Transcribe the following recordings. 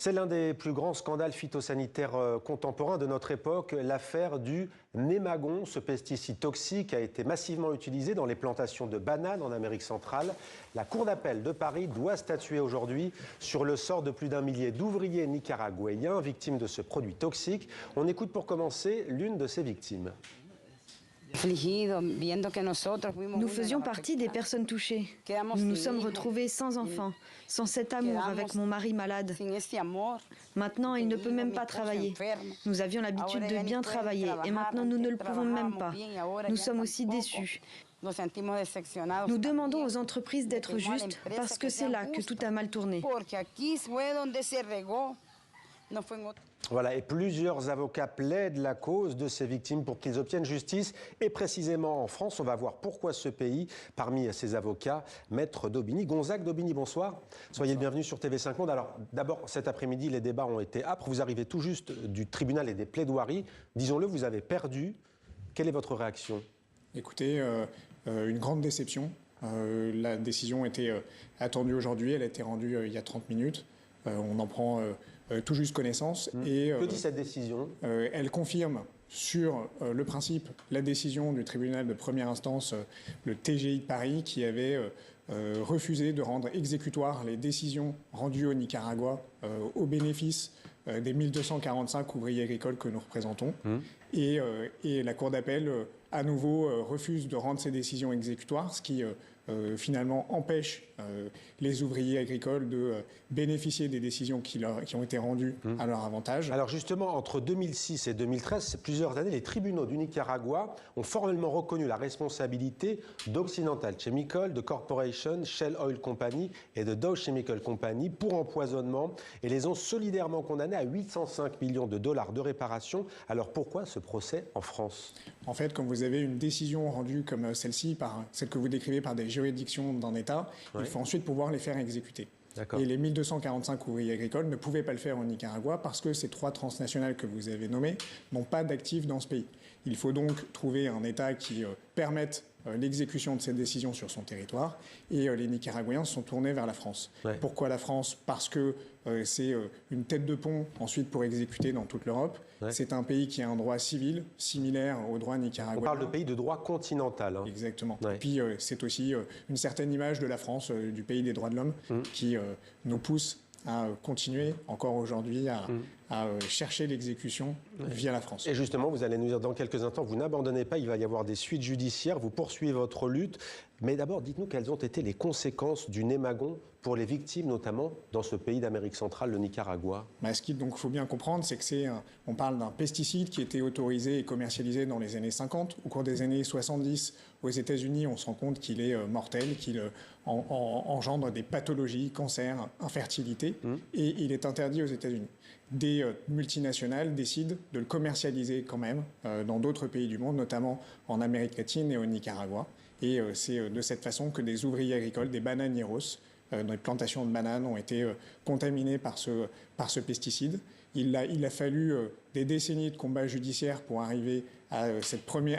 C'est l'un des plus grands scandales phytosanitaires contemporains de notre époque, l'affaire du némagon. Ce pesticide toxique a été massivement utilisé dans les plantations de bananes en Amérique centrale. La Cour d'appel de Paris doit statuer aujourd'hui sur le sort de plus d'1 millier d'ouvriers nicaraguayens victimes de ce produit toxique. On écoute pour commencer l'une de ces victimes. Nous faisions partie des personnes touchées. Nous nous sommes retrouvés sans enfants, sans cet amour avec mon mari malade. Maintenant, il ne peut même pas travailler. Nous avions l'habitude de bien travailler et maintenant nous ne le pouvons même pas. Nous sommes aussi déçus. Nous demandons aux entreprises d'être justes parce que c'est là que tout a mal tourné. Voilà, et plusieurs avocats plaident la cause de ces victimes pour qu'ils obtiennent justice. Et précisément en France, on va voir pourquoi ce pays, parmi ces avocats, Maître Daubigny. Gonzague Daubigny, bonsoir. Soyez le bienvenu sur TV5 Monde. Alors, d'abord, cet après-midi, les débats ont été âpres. Vous arrivez tout juste du tribunal et des plaidoiries. Disons-le, vous avez perdu. Quelle est votre réaction ? Écoutez, une grande déception. La décision était attendue aujourd'hui. Elle a été rendue il y a 30 minutes. On en prend tout juste connaissance. Et, que dit cette décision ? Elle confirme sur le principe la décision du tribunal de première instance, le TGI de Paris, qui avait refusé de rendre exécutoires les décisions rendues au Nicaragua au bénéfice des 1245 ouvriers agricoles que nous représentons. Et la Cour d'appel, à nouveau, refuse de rendre ces décisions exécutoires, ce qui finalement empêche les ouvriers agricoles de bénéficier des décisions qui ont été rendues à leur avantage. Alors justement, entre 2006 et 2013, c'est plusieurs années, les tribunaux du Nicaragua ont formellement reconnu la responsabilité d'Occidental Chemical, de Corporation, Shell Oil Company et de Dow Chemical Company pour empoisonnement et les ont solidairement condamnés à 805 millions de dollars de réparation. Alors pourquoi ce procès en France ? En fait, quand vous avez une décision rendue comme celle-ci, celle que vous décrivez par des juridictions d'un État, il faut ensuite pouvoir les faire exécuter. Et les 1245 ouvriers agricoles ne pouvaient pas le faire au Nicaragua parce que ces 3 transnationales que vous avez nommées n'ont pas d'actifs dans ce pays. Il faut donc trouver un État qui permette l'exécution de cette décision sur son territoire et les Nicaraguayens se sont tournés vers la France. Pourquoi la France ? Parce que c'est une tête de pont ensuite pour exécuter dans toute l'Europe. C'est un pays qui a un droit civil similaire au droit nicaraguayen. On parle de pays de droit continental. Exactement. Et puis c'est aussi une certaine image de la France, du pays des droits de l'homme, qui nous pousse à continuer encore aujourd'hui à chercher l'exécution via la France. Et justement, vous allez nous dire dans quelques instants, vous n'abandonnez pas, il va y avoir des suites judiciaires, vous poursuivez votre lutte. Mais d'abord, dites-nous quelles ont été les conséquences du némagon pour les victimes, notamment dans ce pays d'Amérique centrale, le Nicaragua. Ce qu'il faut bien comprendre, c'est que on parle d'un pesticide qui était autorisé et commercialisé dans les années 50. Au cours des années 70, aux États-Unis, on se rend compte qu'il est mortel, qu'il engendre des pathologies, cancers, infertilité, et il est interdit aux États-Unis. Des multinationales décident de le commercialiser quand même dans d'autres pays du monde, notamment en Amérique latine et au Nicaragua. Et c'est de cette façon que des ouvriers agricoles, des bananieros, dans les plantations de bananes ont été contaminés par ce pesticide. Il a fallu des décennies de combats judiciaires pour arriver à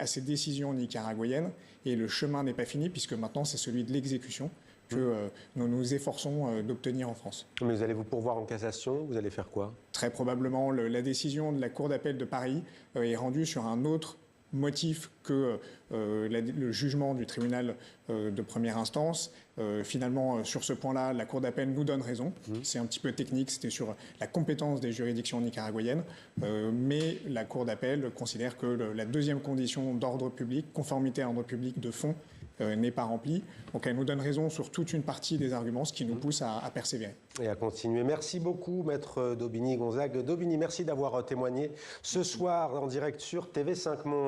ces décisions nicaraguayennes. Et le chemin n'est pas fini puisque maintenant c'est celui de l'exécution que nous nous efforçons d'obtenir en France. Mais vous allez vous pourvoir en cassation, vous allez faire quoi ? Très probablement, la décision de la Cour d'appel de Paris est rendue sur un autre motif que le jugement du tribunal de première instance. Finalement, sur ce point-là, la Cour d'appel nous donne raison. C'est un petit peu technique, c'était sur la compétence des juridictions nicaraguayennes. Mais la Cour d'appel considère que la deuxième condition d'ordre public, conformité à l'ordre public de fond, n'est pas remplie. Donc elle nous donne raison sur toute une partie des arguments, ce qui nous pousse à persévérer. Et à continuer. Merci beaucoup, Maître Daubigny, Gonzague Daubigny. Merci d'avoir témoigné ce soir en direct sur TV5 Monde.